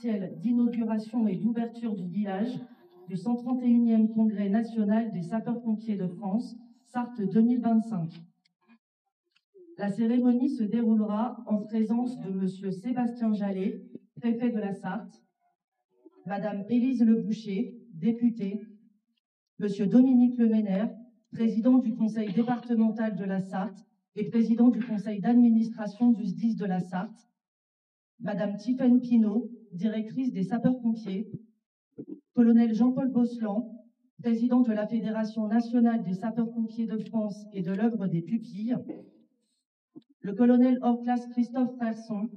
officielle d'inauguration et d'ouverture du village du 131e Congrès national des sapeurs-pompiers de France, Sarthe 2025. La cérémonie se déroulera en présence de M. Sébastien Jallet, préfet de la Sarthe, Mme Élise Leboucher, députée, M. Dominique Leménaire, président du conseil départemental de la Sarthe et président du conseil d'administration du SDIS de la Sarthe, Mme Tiffaine Pinault, directrice des sapeurs-pompiers, colonel Jean-Paul Bosselan, président de la Fédération nationale des sapeurs-pompiers de France et de l'œuvre des pupilles, le colonel hors classe Christophe Persson,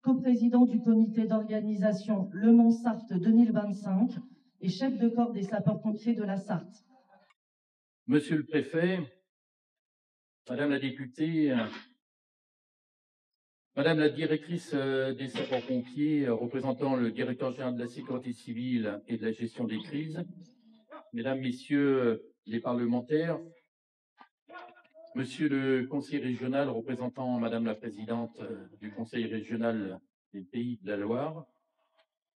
coprésident du comité d'organisation Le Mans-Sarthe 2025 et chef de corps des sapeurs-pompiers de la Sarthe. Monsieur le préfet, Madame la députée, Madame la directrice des sapeurs-pompiers, représentant le directeur général de la sécurité civile et de la gestion des crises, Mesdames, Messieurs les parlementaires, Monsieur le conseiller régional représentant Madame la présidente du conseil régional des Pays de la Loire,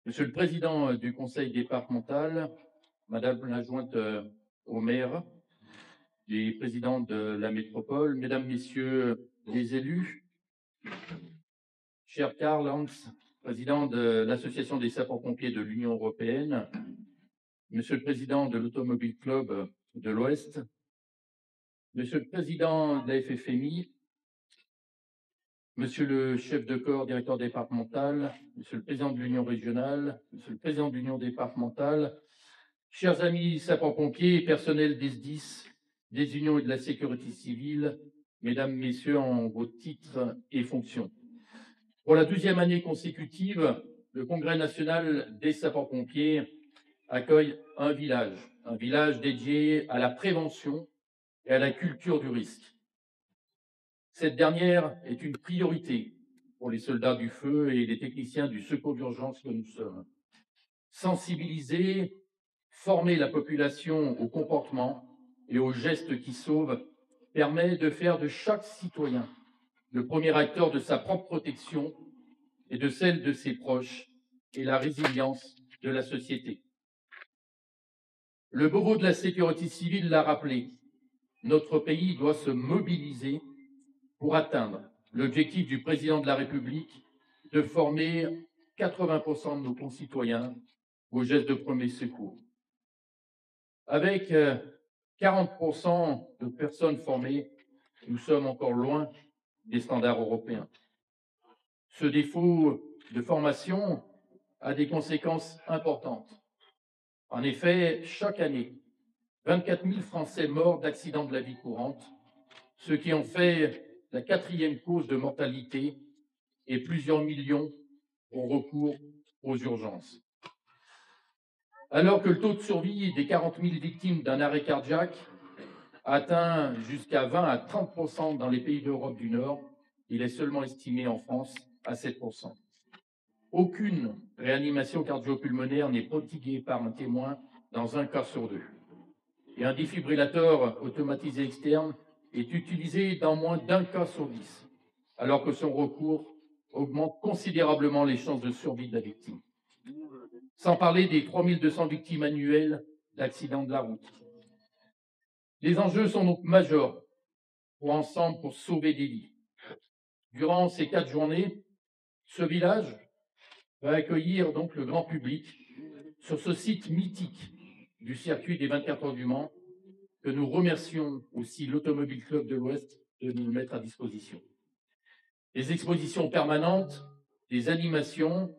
Monsieur le président du conseil départemental, Madame l'adjointe au maire, les présidents de la métropole, Mesdames, Messieurs les élus, cher Karl Hans, président de l'Association des sapeurs-pompiers de l'Union européenne, Monsieur le président de l'Automobile Club de l'Ouest, Monsieur le président de la FFMI, Monsieur le chef de corps, directeur départemental, Monsieur le président de l'Union régionale, Monsieur le président de l'Union départementale, chers amis sapeurs-pompiers et personnels des SDIS, des unions et de la sécurité civile, Mesdames, Messieurs, en vos titres et fonctions. Pour la 12e année consécutive, le Congrès national des sapeurs-pompiers accueille un village dédié à la prévention et à la culture du risque. Cette dernière est une priorité pour les soldats du feu et les techniciens du secours d'urgence que nous sommes. Sensibiliser, former la population au comportement et aux gestes qui sauvent permet de faire de chaque citoyen le premier acteur de sa propre protection et de celle de ses proches et la résilience de la société. Le Beauvau de la sécurité civile l'a rappelé, notre pays doit se mobiliser pour atteindre l'objectif du président de la République de former 80% de nos concitoyens aux gestes de premier secours. Avec 40% de personnes formées, nous sommes encore loin des standards européens. Ce défaut de formation a des conséquences importantes. En effet, chaque année, 24 000 Français morts d'accidents de la vie courante, ce qui en fait la 4e cause de mortalité, et plusieurs millions ont recours aux urgences. Alors que le taux de survie des 40 000 victimes d'un arrêt cardiaque atteint jusqu'à 20 à 30% dans les pays d'Europe du Nord, il est seulement estimé en France à 7%. Aucune réanimation cardio-pulmonaire n'est prodiguée par un témoin dans un cas sur 2. Et un défibrillateur automatisé externe est utilisé dans moins d'un cas sur 10, alors que son recours augmente considérablement les chances de survie de la victime. Sans parler des 3200 victimes annuelles d'accidents de la route. Les enjeux sont donc majeurs pour sauver des vies. Durant ces 4 journées, ce village va accueillir donc le grand public sur ce site mythique du circuit des 24 heures du Mans, que nous remercions aussi l'Automobile Club de l'Ouest de nous mettre à disposition. Des expositions permanentes, des animations,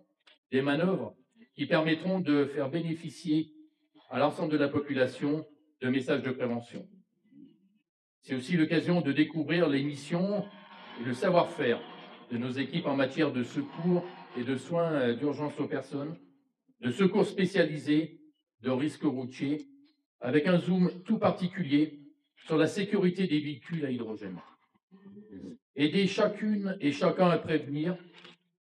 des manœuvres qui permettront de faire bénéficier à l'ensemble de la population de messages de prévention. C'est aussi l'occasion de découvrir les missions et le savoir-faire de nos équipes en matière de secours et de soins d'urgence aux personnes, de secours spécialisés, de risques routiers, avec un zoom tout particulier sur la sécurité des véhicules à hydrogène. Aider chacune et chacun à prévenir,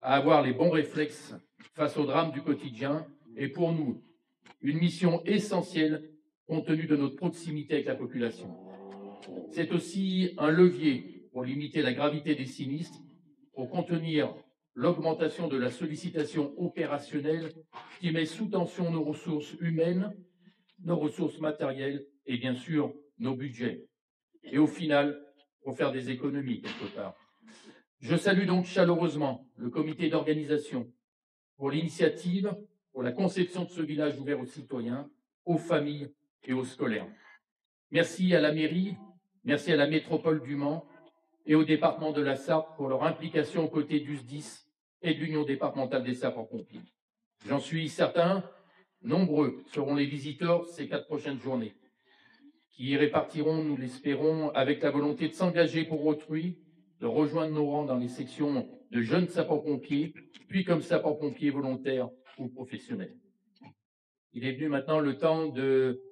à avoir les bons réflexes face aux drames du quotidien est pour nous une mission essentielle compte tenu de notre proximité avec la population. C'est aussi un levier pour limiter la gravité des sinistres, pour contenir l'augmentation de la sollicitation opérationnelle qui met sous tension nos ressources humaines, nos ressources matérielles et bien sûr nos budgets. Et au final, pour faire des économies quelque part. Je salue donc chaleureusement le comité d'organisation pour l'initiative, pour la conception de ce village ouvert aux citoyens, aux familles et aux scolaires. Merci à la mairie, merci à la métropole du Mans et au département de la Sarthe pour leur implication aux côtés du SDIS et de l'Union départementale des sapeurs-pompiers. J'en suis certain, nombreux seront les visiteurs ces 4 prochaines journées, qui y répartiront, nous l'espérons, avec la volonté de s'engager pour autrui, de rejoindre nos rangs dans les sections de jeunes sapeurs-pompiers, puis comme sapeurs-pompiers volontaires ou professionnels. Il est venu maintenant le temps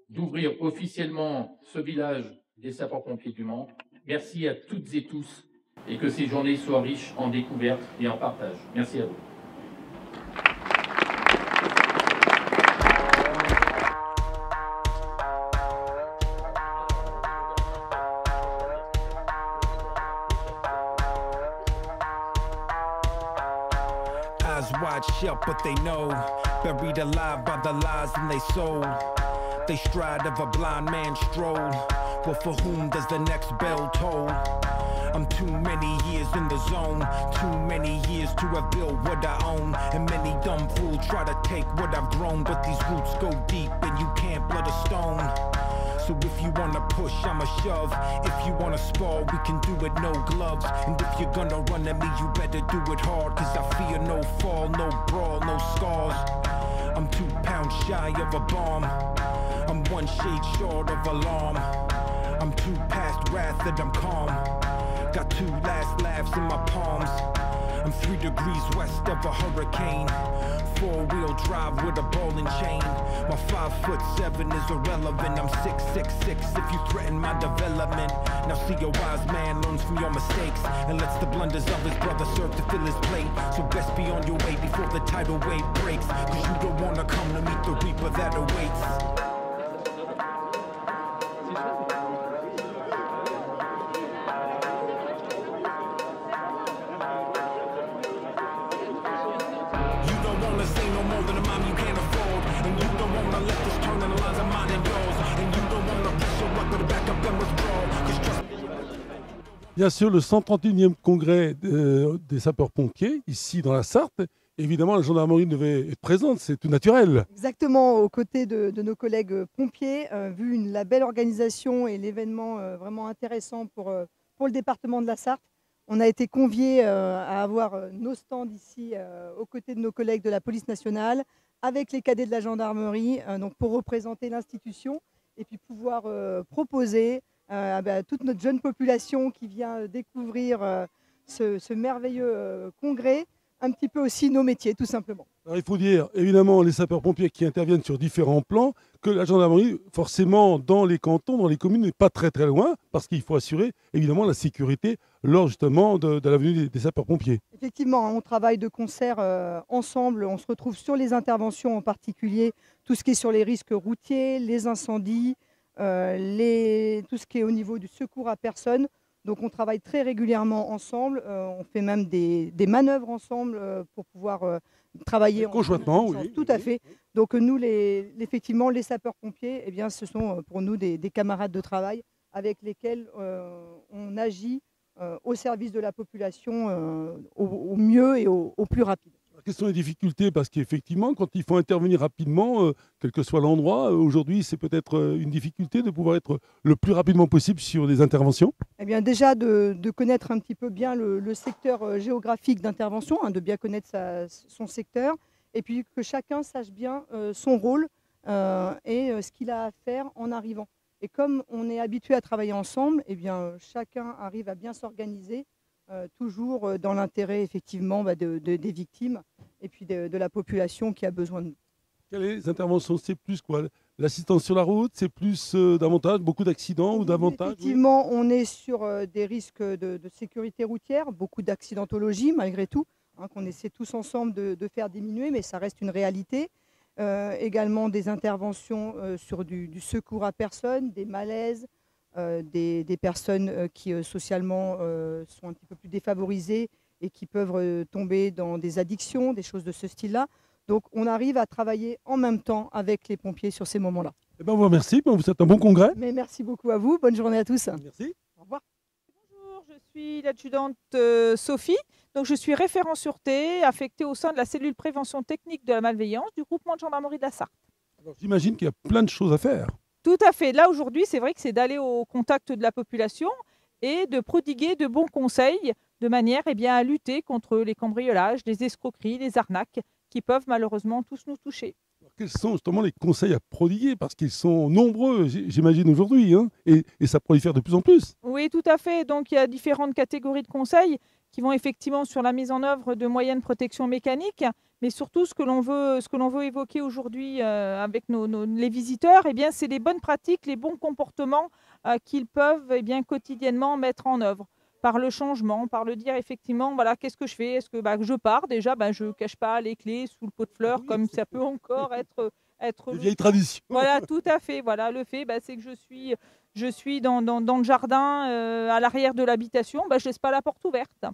d'ouvrir officiellement ce village des sapeurs-pompiers du Mans. Merci à toutes et tous et que ces journées soient riches en découvertes et en partage. Merci à vous. Eyes wide shut, but they know, buried alive by the lies in they soul. They stride of a blind man stroll. Well, for whom does the next bell toll? I'm too many years in the zone, too many years to have built what I own. And many dumb fools try to take what I've grown, but these roots go deep and you can't blood a stone. So if you wanna push, I'ma shove. If you wanna spar, we can do it, no gloves. And if you're gonna run at me, you better do it hard. Cause I fear no fall, no brawl, no scars. I'm 2 pounds shy of a bomb. I'm 1 shade short of alarm. I'm too past wrath that I'm calm. Got 2 last laughs in my palms. I'm 3 degrees west of a hurricane. 4-wheel drive with a ball and chain. My 5'7" is irrelevant. I'm 6'6" if you threaten my development. Now see, a wise man learns from your mistakes and lets the blunders of his brother serve to fill his plate. So best be on your way before the tidal wave breaks, cause you don't wanna come to meet the reaper that awaits. Bien sûr, le 131e congrès des sapeurs-pompiers, ici dans la Sarthe. Évidemment, la gendarmerie devait être présente, c'est tout naturel. Exactement, aux côtés de nos collègues pompiers, vu la belle organisation et l'événement vraiment intéressant pour le département de la Sarthe, on a été conviés à avoir nos stands ici aux côtés de nos collègues de la police nationale, avec les cadets de la gendarmerie, donc pour représenter l'institution et puis pouvoir proposer toute notre jeune population qui vient découvrir ce merveilleux congrès, un petit peu aussi nos métiers, tout simplement. Alors, il faut dire, évidemment, les sapeurs-pompiers qui interviennent sur différents plans, que la gendarmerie, forcément, dans les cantons, dans les communes, n'est pas très très loin, parce qu'il faut assurer, évidemment, la sécurité lors, justement, de la venue des sapeurs-pompiers. Effectivement, on travaille de concert ensemble, on se retrouve sur les interventions, en particulier tout ce qui est sur les risques routiers, les incendies, tout ce qui est au niveau du secours à personne. Donc on travaille très régulièrement ensemble, on fait même des manœuvres ensemble pour pouvoir travailler conjointement. Oui, tout à fait. Donc nous, effectivement, les sapeurs-pompiers, eh bien, ce sont pour nous des camarades de travail avec lesquels on agit au service de la population au mieux et au plus rapide. Quelles sont les difficultés? Parce qu'effectivement, quand il faut intervenir rapidement, quel que soit l'endroit, aujourd'hui, c'est peut-être une difficulté de pouvoir être le plus rapidement possible sur des interventions. Eh bien, déjà, de connaître un petit peu bien le secteur géographique d'intervention, de bien connaître son secteur, et puis que chacun sache bien son rôle et ce qu'il a à faire en arrivant. Et comme on est habitué à travailler ensemble, eh bien, chacun arrive à bien s'organiser, toujours dans l'intérêt effectivement des victimes et puis de la population qui a besoin de nous. Quelles interventions? C'est plus quoi? L'assistance sur la route? C'est plus davantage, beaucoup d'accidents ou davantage? Effectivement, oui. On est sur des risques de sécurité routière, beaucoup d'accidentologie malgré tout, qu'on essaie tous ensemble de faire diminuer, mais ça reste une réalité. Également des interventions sur du secours à personne, des malaises, des personnes qui socialement sont un petit peu plus défavorisées et qui peuvent tomber dans des addictions, des choses de ce style-là. Donc on arrive à travailler en même temps avec les pompiers sur ces moments-là. Eh ben, on vous remercie, on vous souhaite un bon congrès. Mais merci beaucoup à vous, bonne journée à tous. Merci. Au revoir. Bonjour, je suis l'adjudante Sophie. Donc, je suis référent sûreté affectée au sein de la cellule prévention technique de la malveillance du groupement de gendarmerie de la Sarthe. J'imagine qu'il y a plein de choses à faire. Tout à fait. Là, aujourd'hui, c'est vrai que c'est d'aller au contact de la population et de prodiguer de bons conseils de manière à lutter contre les cambriolages, les escroqueries, les arnaques qui peuvent malheureusement tous nous toucher. Alors, quels sont justement les conseils à prodiguer? Parce qu'ils sont nombreux, j'imagine, aujourd'hui, hein, et ça prolifère de plus en plus. Oui, tout à fait. Donc, il y a différentes catégories de conseils qui vont effectivement sur la mise en œuvre de moyens de protection mécanique, mais surtout ce que l'on veut évoquer aujourd'hui avec les visiteurs, c'est les bonnes pratiques, les bons comportements qu'ils peuvent quotidiennement mettre en œuvre. Par le changement, par le dire effectivement, voilà, qu'est-ce que je fais? Est-ce que je pars déjà, je ne cache pas les clés sous le pot de fleurs, comme ça peut encore être Une vieille tradition. Voilà, tout à fait. Voilà, le fait, c'est que je suis dans le jardin, à l'arrière de l'habitation, je ne laisse pas la porte ouverte.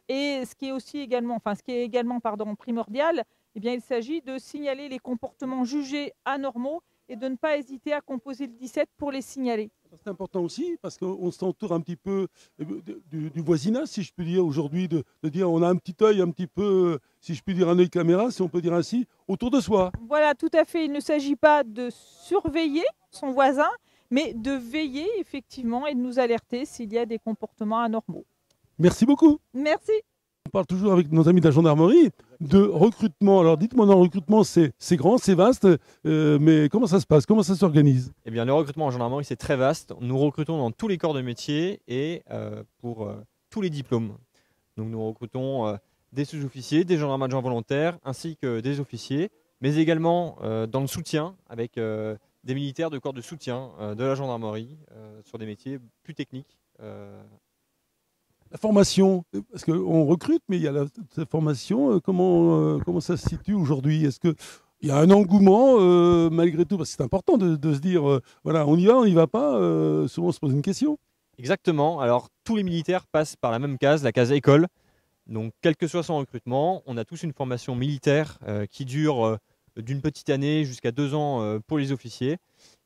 Et ce qui est également primordial, il s'agit de signaler les comportements jugés anormaux et de ne pas hésiter à composer le 17 pour les signaler. C'est important aussi parce qu'on s'entoure un petit peu du voisinage, si je puis dire, aujourd'hui, de dire on a un petit œil un petit peu, si je puis dire, un œil caméra, si on peut dire ainsi, autour de soi. Voilà, tout à fait. Il ne s'agit pas de surveiller son voisin, mais de veiller effectivement et de nous alerter s'il y a des comportements anormaux. Merci beaucoup. Merci. On parle toujours avec nos amis de la gendarmerie de recrutement. Alors dites-moi, dans le recrutement, c'est grand, c'est vaste, mais comment ça se passe? Comment ça s'organise? Eh bien, le recrutement en gendarmerie, c'est très vaste. Nous recrutons dans tous les corps de métier et pour tous les diplômes. Donc, nous recrutons des sous-officiers, des gendarmes adjoints volontaires, ainsi que des officiers, mais également dans le soutien avec des militaires de corps de soutien de la gendarmerie sur des métiers plus techniques. La formation, parce qu'on recrute, mais il y a cette formation, comment ça se situe aujourd'hui? Est-ce qu'il y a un engouement malgré tout? Parce que c'est important de se dire, voilà, on y va pas, souvent on se pose une question. Exactement, alors tous les militaires passent par la même case, la case école. Donc quel que soit son recrutement, on a tous une formation militaire qui dure d'une petite année jusqu'à 2 ans pour les officiers.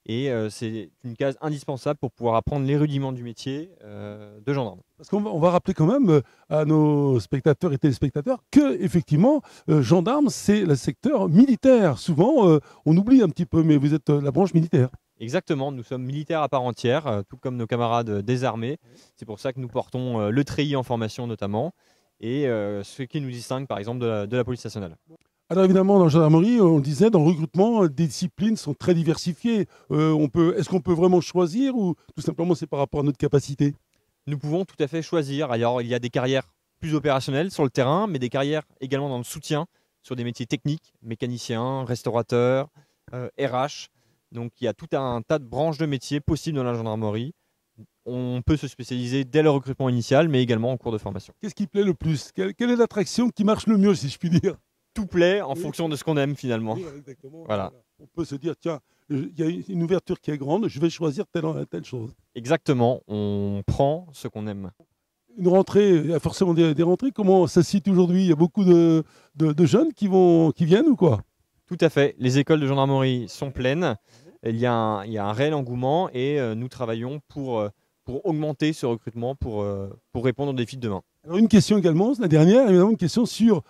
Et c'est une case indispensable pour pouvoir apprendre les rudiments du métier de gendarme. Parce qu'on va rappeler quand même à nos spectateurs et téléspectateurs que effectivement, gendarme, c'est le secteur militaire. Souvent, on oublie un petit peu, mais vous êtes la branche militaire. Exactement, nous sommes militaires à part entière, tout comme nos camarades des armées. C'est pour ça que nous portons le treillis en formation notamment, et ce qui nous distingue par exemple de la police nationale. Alors évidemment, dans la gendarmerie, on le disait, dans le recrutement, des disciplines sont très diversifiées. Est-ce qu'on peut vraiment choisir ou tout simplement c'est par rapport à notre capacité? Nous pouvons tout à fait choisir. Alors il y a des carrières plus opérationnelles sur le terrain, mais des carrières également dans le soutien sur des métiers techniques, mécaniciens, restaurateurs, RH. Donc il y a tout un tas de branches de métiers possibles dans la gendarmerie. On peut se spécialiser dès le recrutement initial, mais également en cours de formation. Qu'est-ce qui plaît le plus? Quelle est l'attraction qui marche le mieux, si je puis dire? Tout plaît en fonction de ce qu'on aime finalement. Oui, exactement. Voilà. On peut se dire, tiens, il y a une ouverture qui est grande, je vais choisir telle chose. Exactement, on prend ce qu'on aime. Une rentrée, il y a forcément des rentrées. Comment ça se situe aujourd'hui? Il y a beaucoup de jeunes qui viennent ou quoi? Tout à fait, les écoles de gendarmerie sont pleines. Il y a un réel engouement et nous travaillons pour augmenter ce recrutement, pour répondre aux défis de demain. Alors une question également, la dernière, évidemment une question sur,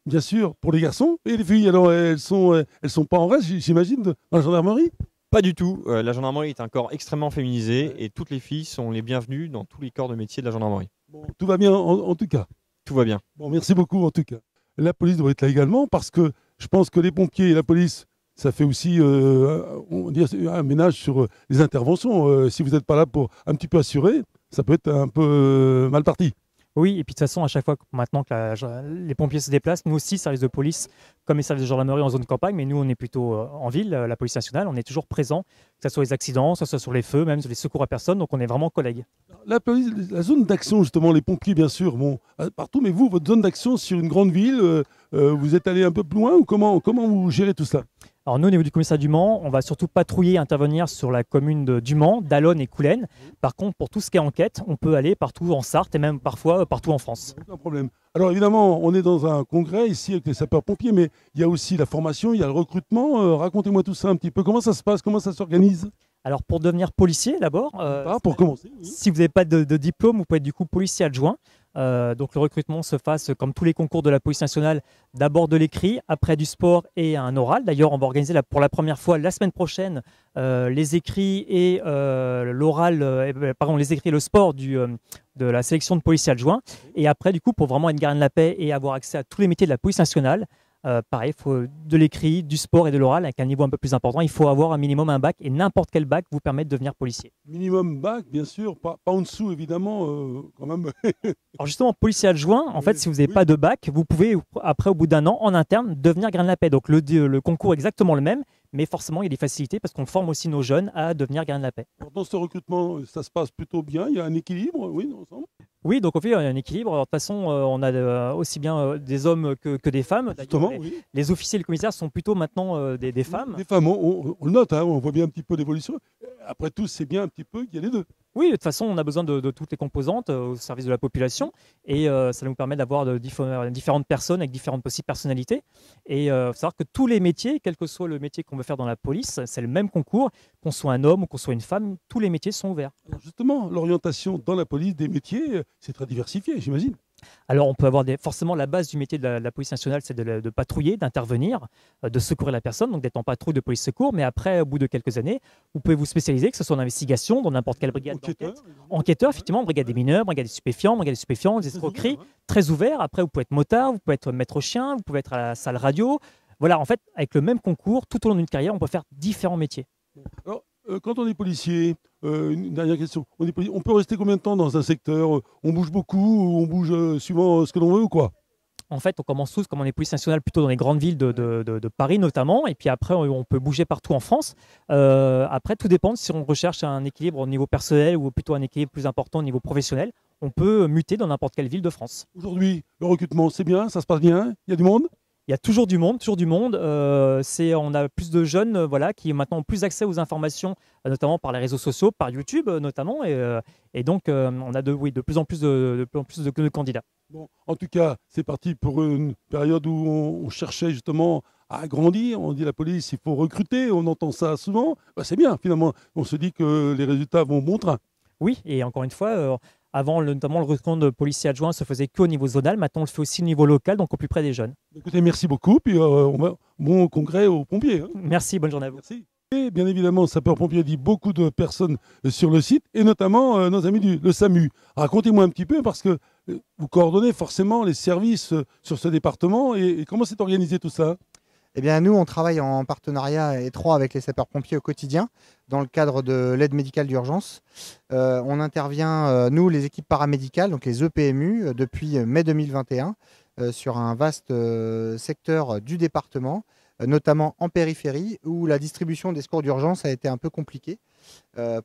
bien sûr, pour les garçons et les filles. Alors elles sont pas en reste, j'imagine, dans la gendarmerie? Pas du tout. La gendarmerie est un corps extrêmement féminisé et toutes les filles sont les bienvenues dans tous les corps de métier de la gendarmerie. Bon, tout va bien en tout cas. Tout va bien. Bon, merci beaucoup en tout cas. La police doit être là également parce que je pense que les pompiers et la police, ça fait aussi on va dire, un ménage sur les interventions. Si vous n'êtes pas là pour un petit peu assurer, ça peut être un peu mal parti. Oui, et puis de toute façon, à chaque fois maintenant que les pompiers se déplacent, nous aussi, services de police, comme les services de gendarmerie en zone campagne, mais nous, on est plutôt en ville, la police nationale, on est toujours présent, que ce soit les accidents, que ce soit sur les feux, même sur les secours à personne, donc on est vraiment collègues. La police, la zone d'action, justement, les pompiers, bien sûr, bon, partout, mais vous, votre zone d'action sur une grande ville, vous êtes allé un peu plus loin ou comment vous gérez tout ça? Alors nous, au niveau du commissariat du Mans, on va surtout patrouiller et intervenir sur la commune du Mans, d'Allonnes et Coulennes. Par contre, pour tout ce qui est enquête, on peut aller partout en Sarthe et même parfois partout en France. Aucun problème. Alors évidemment, on est dans un congrès ici avec les sapeurs-pompiers, mais il y a aussi la formation, il y a le recrutement. Racontez-moi tout ça un petit peu. Comment ça se passe? Comment ça s'organise? Alors pour devenir policier d'abord, pour commencer. Oui. si vous n'avez pas de diplôme, vous pouvez être du coup policier adjoint. Donc le recrutement se fasse comme tous les concours de la police nationale, d'abord de l'écrit, après du sport et un oral. D'ailleurs, on va organiser pour la première fois la semaine prochaine les écrits et les écrits et le sport de la sélection de policiers adjoints. Et après, du coup, pour vraiment être gardien de la paix et avoir accès à tous les métiers de la police nationale, pareil, il faut de l'écrit, du sport et de l'oral avec un niveau un peu plus important. Il faut avoir un minimum un bac et n'importe quel bac vous permet de devenir policier. Minimum bac, bien sûr, pas en dessous évidemment, quand même. Alors justement, policier adjoint, en fait, si vous n'avez pas de bac, vous pouvez après, au bout d'un an, en interne, devenir gardien de la paix. Donc le concours est exactement le même, mais forcément, il y a des facilités parce qu'on forme aussi nos jeunes à devenir gardien de la paix. Alors, dans ce recrutement, ça se passe plutôt bien. Il y a un équilibre, oui, ensemble. Oui, donc au fait, il y a un équilibre. Alors, de toute façon, on a aussi bien des hommes que des femmes. Justement, les officiers et les commissaires sont plutôt maintenant des femmes. Des femmes, on le note, hein, on voit bien un petit peu l'évolution. Après tout, c'est bien un petit peu qu'il y a les deux. Oui, de toute façon, on a besoin de toutes les composantes au service de la population et ça nous permet d'avoir différentes personnes avec différentes possibles personnalités. Et il faut savoir que tous les métiers, quel que soit le métier qu'on veut faire dans la police, c'est le même concours, qu'on soit un homme ou qu'on soit une femme, tous les métiers sont ouverts. Alors justement, l'orientation dans la police des métiers, c'est très diversifié, j'imagine. Alors, on peut avoir forcément la base du métier de la police nationale, c'est de patrouiller, d'intervenir, de secourir la personne, donc d'être en patrouille de police secours. Mais après, au bout de quelques années, vous pouvez vous spécialiser, que ce soit en investigation, dans n'importe quelle brigade d'enquête. Enquêteur, effectivement, brigade des mineurs, brigade des stupéfiants, des escroqueries, très ouvert. Après, vous pouvez être motard, vous pouvez être maître chien, vous pouvez être à la salle radio. Voilà, en fait, avec le même concours, tout au long d'une carrière, on peut faire différents métiers. Alors, quand on est policier, une dernière question, on peut rester combien de temps dans un secteur? On bouge beaucoup ou on bouge suivant ce que l'on veut ou quoi? En fait, on commence tous, comme on est police nationale, plutôt dans les grandes villes de Paris notamment, et puis après, on peut bouger partout en France. Après, tout dépend si on recherche un équilibre au niveau personnel ou plutôt un équilibre plus important au niveau professionnel. On peut muter dans n'importe quelle ville de France. Aujourd'hui, le recrutement, c'est bien, ça se passe bien, il y a du monde? Il y a toujours du monde, toujours du monde. On a plus de jeunes qui maintenant ont plus accès aux informations, notamment par les réseaux sociaux, par YouTube notamment. Et donc, on a de plus en plus de candidats. Bon, en tout cas, c'est parti pour une période où on cherchait justement à agrandir. On dit la police, il faut recruter, on entend ça souvent. Ben, c'est bien, finalement. On se dit que les résultats vont bon train. Oui, et encore une fois, avant, notamment, le recrutement de policiers adjoints se faisait qu'au niveau zonal. Maintenant, on le fait aussi au niveau local, donc au plus près des jeunes. Écoutez, merci beaucoup. Puis bon congrès aux pompiers. Hein. Merci, bonne journée à vous. Merci. Et bien évidemment, sapeurs-pompiers dit beaucoup de personnes sur le site, et notamment nos amis le SAMU. Racontez-moi un petit peu, parce que vous coordonnez forcément les services sur ce département, et comment c'est organisé tout ça? Eh bien, nous, on travaille en partenariat étroit avec les sapeurs-pompiers au quotidien, dans le cadre de l'aide médicale d'urgence. On intervient, nous, les équipes paramédicales, donc les EPMU, depuis mai 2021, sur un vaste secteur du département, notamment en périphérie, où la distribution des secours d'urgence a été un peu compliquée,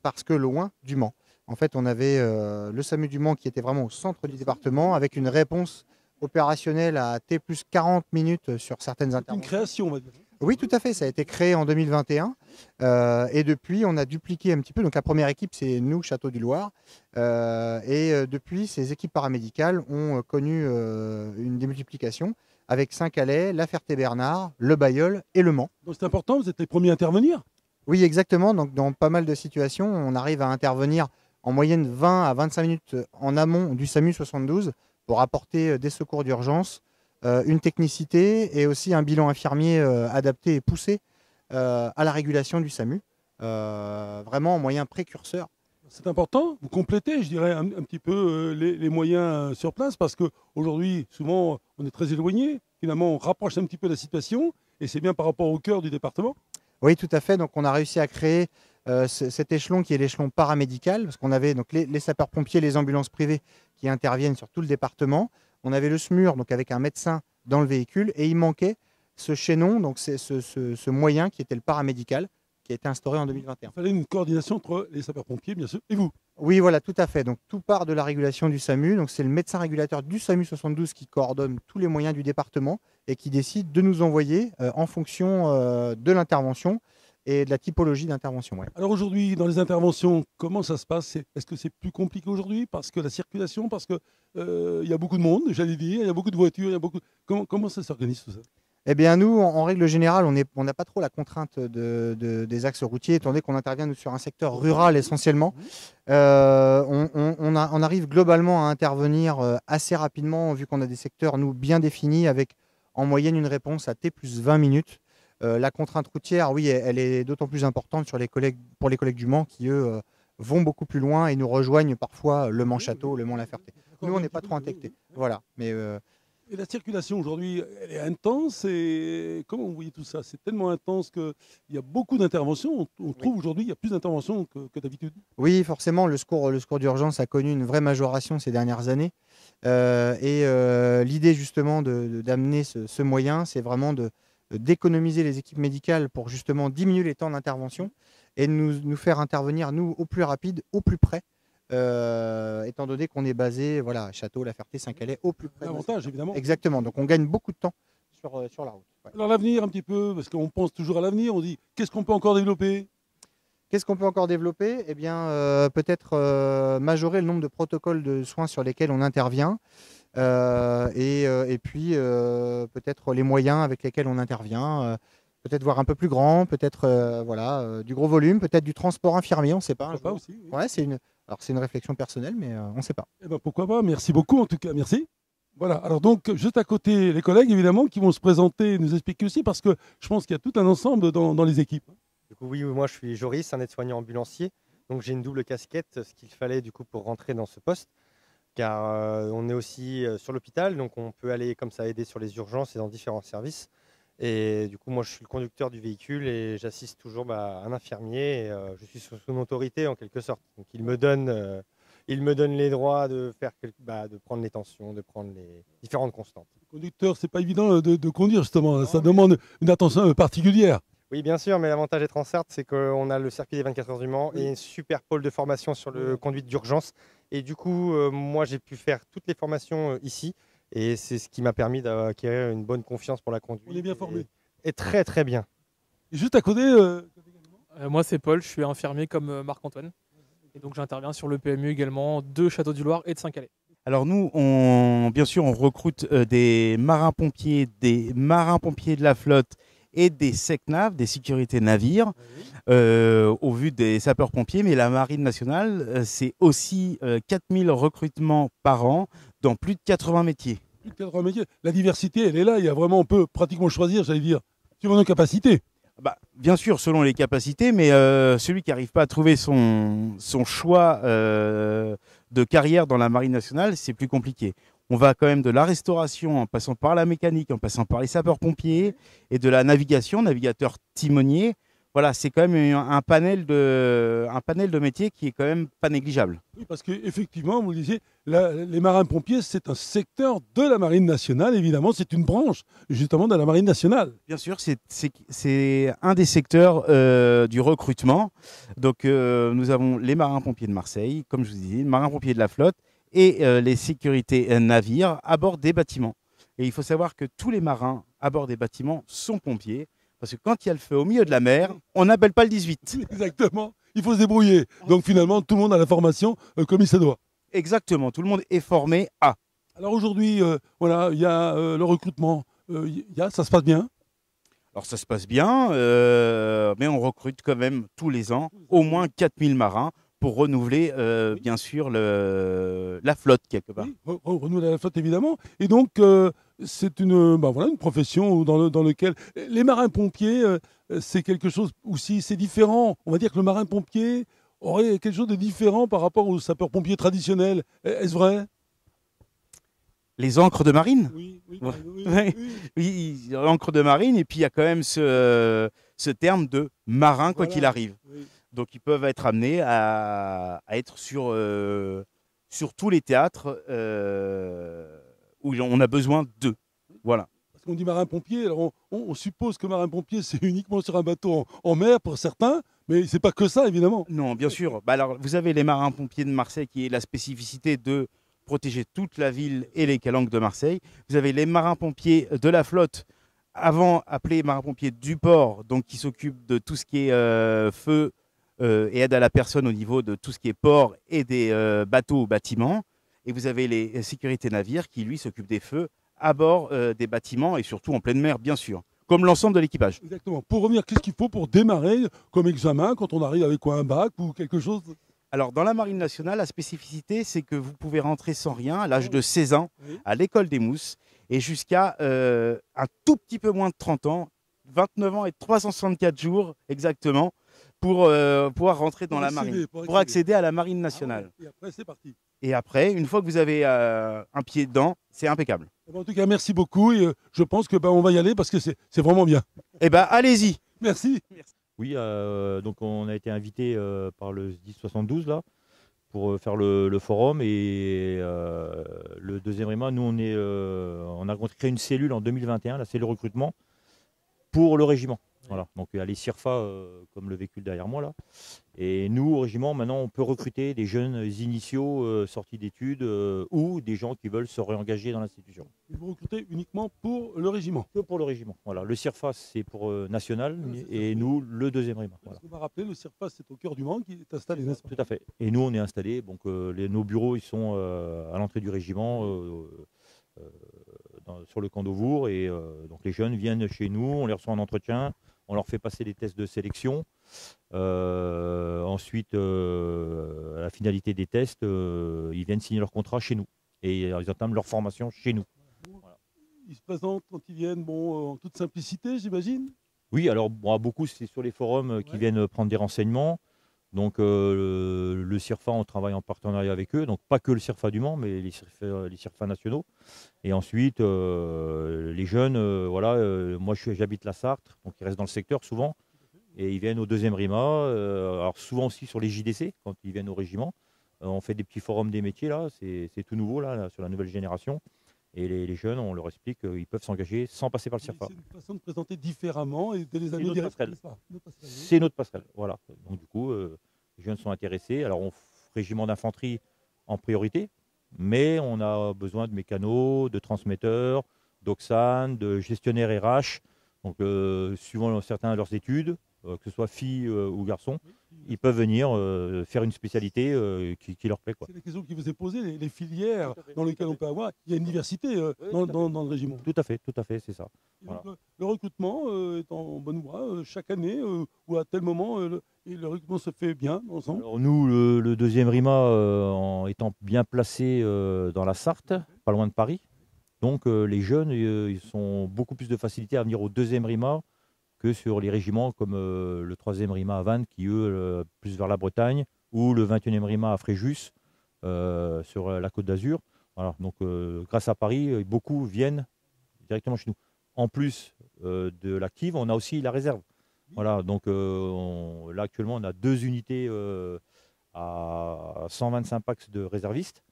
parce que loin du Mans. En fait, on avait le SAMU du Mans qui était vraiment au centre du département, avec une réponse opérationnel à T plus 40 minutes sur certaines interventions. Une création, on va dire. Oui, tout à fait. Ça a été créé en 2021. Et depuis, on a dupliqué un petit peu. Donc, la première équipe, c'est nous, Château du Loir. Depuis, ces équipes paramédicales ont connu une démultiplication avec Saint-Calais, La Ferté-Bernard, Le Bailleul et Le Mans. Donc, c'est important, vous êtes les premiers à intervenir? Oui, exactement. Donc, dans pas mal de situations, on arrive à intervenir en moyenne 20 à 25 minutes en amont du SAMU 72 pour apporter des secours d'urgence, une technicité et aussi un bilan infirmier adapté et poussé à la régulation du SAMU, vraiment en moyen précurseur. C'est important, vous complétez, je dirais, un petit peu les moyens sur place, parce qu'aujourd'hui, souvent, on est très éloigné. Finalement, on rapproche un petit peu la situation, et c'est bien par rapport au cœur du département. Oui, tout à fait. Donc, on a réussi à créer cet échelon qui est l'échelon paramédical, parce qu'on avait donc les sapeurs-pompiers, les ambulances privées qui interviennent sur tout le département. On avait le SMUR, donc avec un médecin dans le véhicule, et il manquait ce chaînon, donc c'est ce moyen qui était le paramédical, qui a été instauré en 2021. Il fallait une coordination entre les sapeurs-pompiers, bien sûr, et vous. Oui, voilà, tout à fait. Donc tout part de la régulation du SAMU. Donc c'est le médecin régulateur du SAMU 72 qui coordonne tous les moyens du département et qui décide de nous envoyer en fonction de l'intervention et de la typologie d'intervention. Ouais. Alors aujourd'hui, dans les interventions, comment ça se passe? Est-ce que c'est plus compliqué aujourd'hui parce que la circulation, parce que il y a beaucoup de monde, j'allais dire, il y a beaucoup de voitures, il y a beaucoup. Comment ça s'organise tout ça? Eh bien, nous, en règle générale, on n'a pas trop la contrainte des axes routiers, étant donné qu'on intervient nous, sur un secteur rural essentiellement. On arrive globalement à intervenir assez rapidement, vu qu'on a des secteurs, nous, bien définis, avec en moyenne une réponse à T plus 20 minutes. La contrainte routière, oui, elle est d'autant plus importante pour les collègues du Mans qui, eux, vont beaucoup plus loin et nous rejoignent parfois Le Mans-Château, Le Mans-La-Ferté. Nous, on n'est pas trop infectés. Voilà. Mais, Et la circulation aujourd'hui, elle est intense. Et comment vous voyez tout ça? C'est tellement intense qu'il y a beaucoup d'interventions. On trouve aujourd'hui qu'il y a plus d'interventions que d'habitude. Oui, forcément, le secours d'urgence a connu une vraie majoration ces dernières années. L'idée justement d'amener ce moyen, c'est vraiment d'économiser les équipes médicales pour justement diminuer les temps d'intervention et de nous faire intervenir, nous, au plus rapide, au plus près. Étant donné qu'on est basé à Château, La Ferté, Saint-Calais, au plus près. L'avantage, évidemment. Exactement, donc on gagne beaucoup de temps sur la route. Ouais. Alors l'avenir un petit peu, parce qu'on pense toujours à l'avenir, on dit qu'est-ce qu'on peut encore développer? Qu'est-ce qu'on peut encore développer? Eh bien, peut-être majorer le nombre de protocoles de soins sur lesquels on intervient et puis peut-être les moyens avec lesquels on intervient. Peut-être voir un peu plus grand, peut-être du gros volume, peut-être du transport infirmier, on ne sait pas. Pourquoi pas aussi, oui. Ouais, c'est une réflexion personnelle, mais on ne sait pas. Eh ben, pourquoi pas? Merci beaucoup en tout cas, merci. Voilà, alors donc juste à côté, les collègues évidemment qui vont se présenter et nous expliquer aussi, parce que je pense qu'il y a tout un ensemble dans les équipes. Du coup, oui, moi je suis Joris, un aide-soignant ambulancier, donc j'ai une double casquette, ce qu'il fallait du coup pour rentrer dans ce poste, car on est aussi sur l'hôpital, donc on peut aller comme ça aider sur les urgences et dans différents services. Et du coup, moi je suis le conducteur du véhicule et j'assiste toujours un infirmier, et, je suis sous son autorité en quelque sorte. Donc il me donne les droits de faire de prendre les tensions, de prendre les différentes constantes. Conducteur, c'est pas évident de conduire justement, ça demande une attention particulière. Oui, bien sûr, mais l'avantage d'être en Sarthe, c'est qu'on a le circuit des 24 heures du Mans et un super pôle de formation sur le conduite d'urgence. Et du coup, moi, j'ai pu faire toutes les formations ici. Et c'est ce qui m'a permis d'acquérir une bonne confiance pour la conduite. On est bien formé. Et très, très bien. Et juste à côté... moi, c'est Paul, je suis infirmier comme Marc-Antoine. Et donc, j'interviens sur le PMU également de Château-du-Loir et de Saint-Calais. Alors nous, bien sûr, on recrute des marins-pompiers de la flotte et des SECNAV, des sécurités navires, au vu des sapeurs-pompiers. Mais la Marine nationale, c'est aussi 4000 recrutements par an dans plus de 80 métiers. Plus de 80 métiers. La diversité, elle est là. Il y a vraiment, on peut pratiquement choisir, j'allais dire, suivant nos capacités. Bien sûr, selon les capacités, mais celui qui n'arrive pas à trouver son choix de carrière dans la Marine nationale, c'est plus compliqué. On va quand même de la restauration, en passant par la mécanique, en passant par les sapeurs-pompiers, et de la navigation, navigateur timonier. Voilà, c'est quand même un panel de métiers qui est quand même pas négligeable. Oui, parce qu'effectivement, vous le disiez, les marins-pompiers, c'est un secteur de la Marine nationale, évidemment, c'est une branche justement de la Marine nationale. Bien sûr, c'est un des secteurs du recrutement. Donc nous avons les marins-pompiers de Marseille, comme je vous disais, les marins-pompiers de la flotte et les sécurités navires à bord des bâtiments. Et il faut savoir que tous les marins à bord des bâtiments sont pompiers. Parce que quand il y a le feu au milieu de la mer, on n'appelle pas le 18. Exactement, il faut se débrouiller. Donc finalement, tout le monde a la formation comme il se doit. Exactement, tout le monde est formé à. Alors aujourd'hui, voilà, il y a le recrutement, ça se passe bien? Alors ça se passe bien, mais on recrute quand même tous les ans au moins 4000 marins pour renouveler bien sûr la flotte quelque part. Oui, renouveler la flotte évidemment. Et donc c'est une profession dans laquelle les marins-pompiers, c'est quelque chose aussi, c'est différent. On va dire que le marin-pompier aurait quelque chose de différent par rapport aux sapeurs-pompiers traditionnels. Est-ce vrai? Les ancres de marine? Oui, l'encre de marine, et puis il y a quand même ce terme de marin quoi qu'il arrive. Oui. Donc ils peuvent être amenés à être sur tous les théâtres où on a besoin d'eux. Voilà. Parce qu'on dit marin-pompier, alors on suppose que marin-pompier c'est uniquement sur un bateau en mer pour certains, Mais c'est pas que ça, évidemment. Non, bien sûr. Bah alors, vous avez les marins-pompiers de Marseille qui est la spécificité de protéger toute la ville et les calanques de Marseille. Vous avez les marins-pompiers de la flotte, avant appelés marins-pompiers du port, donc qui s'occupent de tout ce qui est feu et aide à la personne au niveau de tout ce qui est port et des bateaux ou bâtiments. Et vous avez les sécurités navires qui, lui, s'occupent des feux à bord des bâtiments et surtout en pleine mer, bien sûr, comme l'ensemble de l'équipage. Exactement. Pour revenir, qu'est-ce qu'il faut pour démarrer comme examen quand on arrive avec quoi, un bac ou quelque chose? Alors, dans la Marine nationale, la spécificité, c'est que vous pouvez rentrer sans rien à l'âge de 16 ans à l'école des Mousses et jusqu'à un tout petit peu moins de 30 ans, 29 ans et 364 jours exactement, pour pouvoir rentrer dans la marine, pour accéder à la Marine nationale. Et après, c'est parti. Et après, une fois que vous avez un pied dedans, c'est impeccable. En tout cas, merci beaucoup et je pense que on va y aller parce que c'est vraiment bien. Eh bien, allez-y. Merci. Oui, donc on a été invité par le 1072 là pour faire le forum et le deuxième RIMA, nous on a créé une cellule en 2021, la cellule recrutement pour le régiment. Voilà, donc il y a les CIRFA comme le véhicule derrière moi là. Et nous au régiment maintenant on peut recruter des jeunes initiaux sortis d'études ou des gens qui veulent se réengager dans l'institution. Et vous recrutez uniquement pour le régiment? Que pour le régiment. Voilà, le CIRFA c'est pour national et nous le deuxième RIMA. Voilà. On va rappeler, le CIRFA c'est au cœur du Mans qui est installé, n'est-ce pas? Tout à fait. Et nous on est installés, donc nos bureaux ils sont à l'entrée du régiment. Sur le camp d'Auvour et donc les jeunes viennent chez nous, on les reçoit en entretien, on leur fait passer des tests de sélection. Ensuite, à la finalité des tests, ils viennent signer leur contrat chez nous et ils entament leur formation chez nous. Voilà. Ils se présentent quand ils viennent en toute simplicité, j'imagine? Oui, alors beaucoup c'est sur les forums qui viennent prendre des renseignements. Donc le CIRFA, on travaille en partenariat avec eux, donc pas que le CIRFA du Mans, mais les CIRFA nationaux. Et ensuite, les jeunes, moi j'habite la Sarthe, donc ils restent dans le secteur souvent, et ils viennent au deuxième RIMA, alors souvent aussi sur les JDC, quand ils viennent au régiment. On fait des petits forums des métiers, là, c'est tout nouveau, là, sur la nouvelle génération. Et les jeunes, on leur explique qu'ils peuvent s'engager sans passer par le CIRFA. C'est une façon de présenter différemment et de les amener directement. C'est notre passerelle, voilà. Donc du coup, les jeunes sont intéressés. Alors on régiment d'infanterie en priorité, mais on a besoin de mécanos, de transmetteurs, d'Oxane, de gestionnaires RH. Donc suivant certains leurs études, que ce soit filles ou garçons, ils peuvent venir faire une spécialité qui leur plaît. C'est la question qui vous est posée, les filières dans lesquelles on peut avoir. Il y a une diversité dans le régiment. Tout à fait, c'est ça. Voilà. Donc, le recrutement est en bonne voie chaque année ou à tel moment le recrutement se fait bien ensemble. Alors nous, le deuxième RIMA, en étant bien placé dans la Sarthe, pas loin de Paris, donc les jeunes ils ont beaucoup plus de facilité à venir au deuxième RIMA que sur les régiments comme le 3e RIMA à Vannes, qui eux, plus vers la Bretagne, ou le 21e RIMA à Fréjus, sur la Côte d'Azur. Voilà, donc grâce à Paris, beaucoup viennent directement chez nous. En plus de l'active, on a aussi la réserve. Voilà, donc là actuellement, on a 2 unités à 125 pax de réservistes.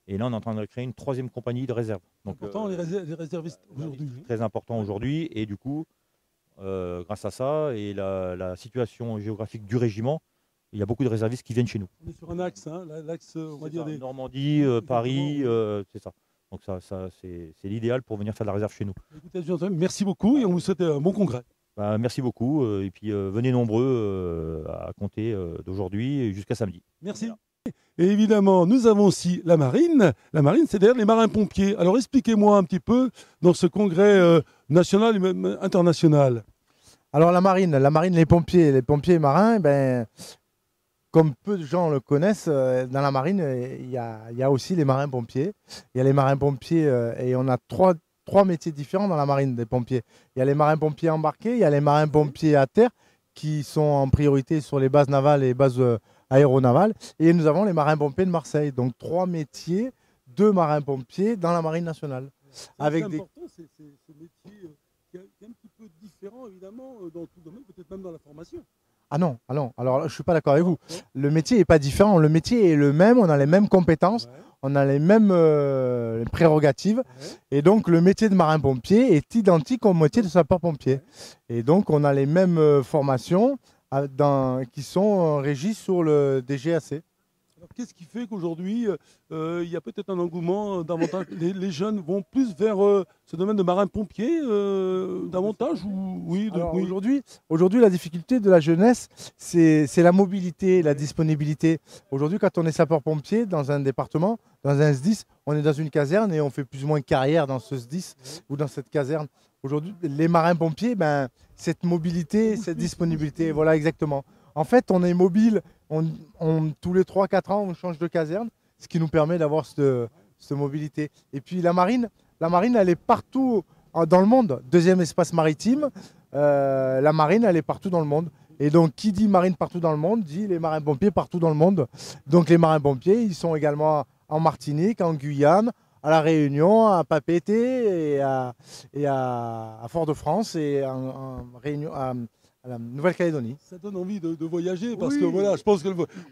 Et là, on est en train de créer une 3e compagnie de réserve. Donc, important les réservistes aujourd'hui. Très important aujourd'hui. Et du coup, grâce à ça et la situation géographique du régiment, il y a beaucoup de réservistes qui viennent chez nous. On est sur un axe, hein, l'axe, on va dire, Normandie, Paris, c'est ça. Donc ça c'est l'idéal pour venir faire de la réserve chez nous. Écoutez, merci beaucoup et on vous souhaite un bon congrès. Merci beaucoup et puis venez nombreux à compter d'aujourd'hui jusqu'à samedi. Merci. Voilà. Et évidemment, nous avons aussi la marine. La marine, c'est d'ailleurs les marins-pompiers. Alors expliquez-moi un petit peu dans ce congrès national et même international. Alors la marine, les pompiers marins, comme peu de gens le connaissent, dans la marine, il y a aussi les marins-pompiers. Il y a les marins-pompiers et on a trois métiers différents dans la marine des pompiers. Il y a les marins-pompiers embarqués, il y a les marins-pompiers à terre qui sont en priorité sur les bases navales et bases aéronavales. Et nous avons les marins-pompiers de Marseille. Donc 3 métiers, 2 marins-pompiers dans la marine nationale. C'est important, c'est ce métier qui est un petit peu différent évidemment dans tout domaine, peut-être même dans la formation. Ah non, alors je ne suis pas d'accord avec vous. Le métier n'est pas différent, le métier est le même, on a les mêmes compétences, on a les mêmes prérogatives. Et donc le métier de marin-pompier est identique au métier de sapeur-pompier. Et donc on a les mêmes formations qui sont régis sur le DGAC. Alors, qu'est-ce qui fait qu'aujourd'hui, il y a peut-être un engouement davantage, les jeunes vont plus vers ce domaine de marin-pompier davantage ou oui, Alors, oui. Aujourd'hui, la difficulté de la jeunesse, c'est la mobilité, la disponibilité. Aujourd'hui, quand on est sapeur-pompier dans un département, dans un SDIS, on est dans une caserne et on fait plus ou moins carrière dans ce SDIS ou dans cette caserne. Aujourd'hui, les marins-pompiers, ben, cette mobilité, cette disponibilité, voilà exactement. En fait, on est mobile, tous les 3-4 ans, on change de caserne, ce qui nous permet d'avoir cette mobilité. Et puis la marine, elle est partout dans le monde. Deuxième espace maritime, la marine, elle est partout dans le monde. Et donc, qui dit marine partout dans le monde, dit les marins-pompiers partout dans le monde. Donc, les marins-pompiers, ils sont également en Martinique, en Guyane, à La Réunion, à Papeete et à Fort-de-France et en Réunion, à la Nouvelle-Calédonie. Ça donne envie de voyager parce que voilà, je pense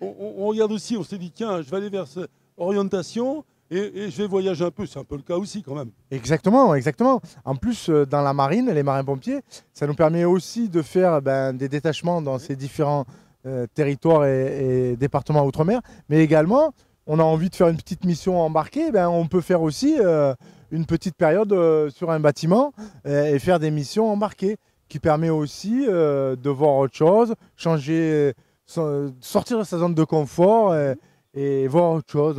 on regarde aussi, on s'est dit tiens, je vais aller vers cette orientation et je vais voyager un peu. C'est un peu le cas aussi quand même. Exactement, exactement. En plus, dans la marine, les marins-pompiers, ça nous permet aussi de faire des détachements dans ces différents territoires et départements outre-mer, mais également, on a envie de faire une petite mission embarquée, on peut faire aussi une petite période sur un bâtiment et faire des missions embarquées, qui permet aussi de voir autre chose, changer, sortir de sa zone de confort et voir autre chose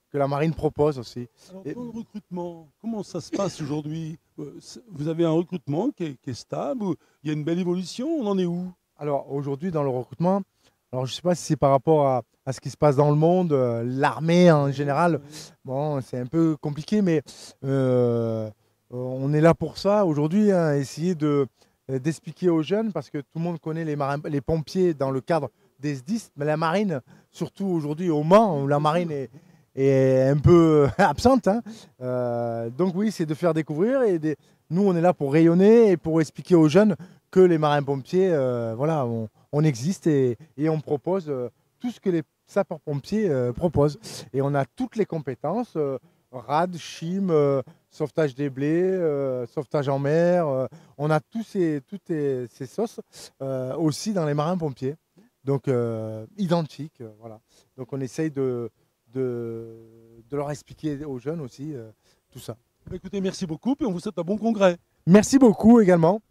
que la marine propose aussi. Alors, dans le recrutement, comment ça se passe aujourd'hui? Vous avez un recrutement qui est stable, il y a une belle évolution, on en est où? Alors aujourd'hui dans le recrutement, alors je ne sais pas si c'est par rapport à ce qui se passe dans le monde, l'armée en général, bon c'est un peu compliqué, mais on est là pour ça aujourd'hui, essayer d'expliquer aux jeunes, parce que tout le monde connaît les pompiers dans le cadre des SDIS, mais la marine, surtout aujourd'hui au Mans, où la marine est un peu absente. Donc oui, c'est de faire découvrir, nous on est là pour rayonner et pour expliquer aux jeunes que les marins-pompiers, voilà, on existe et on propose tout ce que les sapeurs-pompiers proposent. Et on a toutes les compétences, rad, chim, sauvetage des blés, sauvetage en mer. On a toutes ces sauces aussi dans les marins-pompiers. Donc identiques, voilà. Donc on essaye de leur expliquer aux jeunes aussi tout ça. Écoutez, merci beaucoup et on vous souhaite un bon congrès. Merci beaucoup également.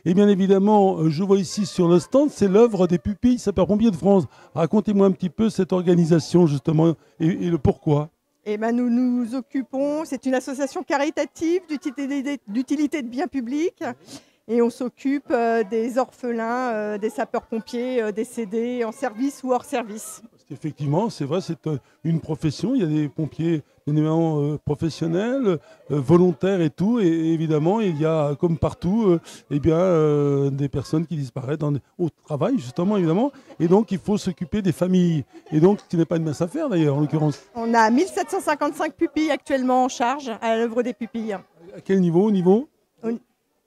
Et bien évidemment, je vois ici sur le stand, c'est l'œuvre des pupilles sapeurs-pompiers de France. Racontez-moi un petit peu cette organisation justement et le pourquoi. Eh ben, nous nous occupons, c'est une association caritative d'utilité de biens publics et on s'occupe des orphelins, des sapeurs-pompiers décédés en service ou hors service. Parce qu'effectivement, c'est vrai, c'est une profession, il y a des pompiers bien évidemment professionnels, volontaires et tout, et évidemment, il y a comme partout des personnes qui disparaissent au travail justement évidemment, et donc il faut s'occuper des familles, et donc ce qui n'est pas une mince affaire d'ailleurs en l'occurrence. On a 1755 pupilles actuellement en charge à l'œuvre des pupilles. À quel niveau?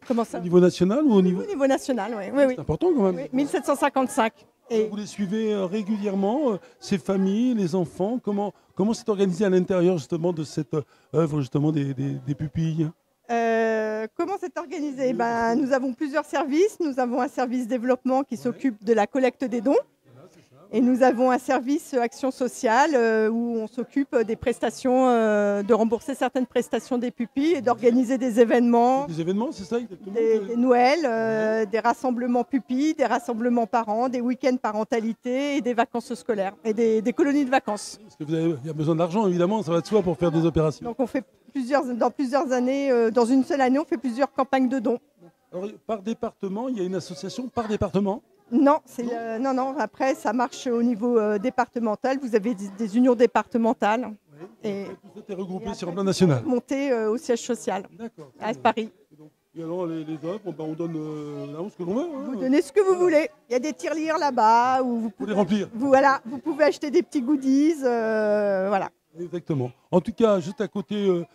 Comment ça? Au niveau national ou au niveau national, oui. C'est important quand même. Oui, 1755. Et vous les suivez régulièrement, ces familles, les enfants, comment c'est organisé à l'intérieur justement de cette œuvre justement des pupilles? Comment c'est organisé? Nous avons plusieurs services. Nous avons un service développement qui s'occupe de la collecte des dons. Et nous avons un service action sociale où on s'occupe des prestations, de rembourser certaines prestations des pupilles et d'organiser des événements. Des événements, c'est ça exactement? Des Noëls, des rassemblements pupilles, des rassemblements parents, des week-ends parentalité et des vacances scolaires et des colonies de vacances. Parce que il y a besoin d'argent évidemment, ça va de soi pour faire des opérations. Donc on fait dans plusieurs années, dans une seule année, on fait plusieurs campagnes de dons. Alors, par département, il y a une association par département? Non, non. Après, ça marche au niveau départemental. Vous avez des unions départementales. Oui. Et tout ça est regroupé sur un plan national. Monté au siège social à Paris. Et alors, les œuvres, on donne ce que l'on veut. Vous donnez ce que vous voulez. Il y a des tirelires là-bas où vous pouvez les remplir. Vous pouvez acheter des petits goodies. Voilà. Exactement. En tout cas, juste à côté,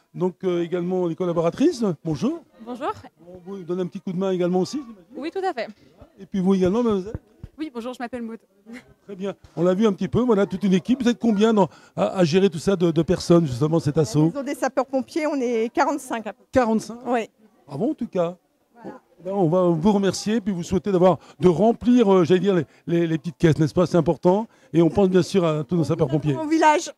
également les collaboratrices. Bonjour. Bonjour. On vous donne un petit coup de main également aussi, j'imagine. Oui, tout à fait. Et puis vous également, mademoiselle? Oui, bonjour, je m'appelle Maud. Très bien. On l'a vu un petit peu, voilà, toute une équipe. Vous êtes combien à gérer tout ça de personnes, justement, cet assaut? Des sapeurs-pompiers, on est 45 à peu près. 45? Oui. Bravo, en tout cas. On va vous remercier, puis vous souhaiter de remplir, j'allais dire, les petites caisses, n'est-ce pas? C'est important. Et on pense bien sûr à tous nos sapeurs-pompiers. Mon village.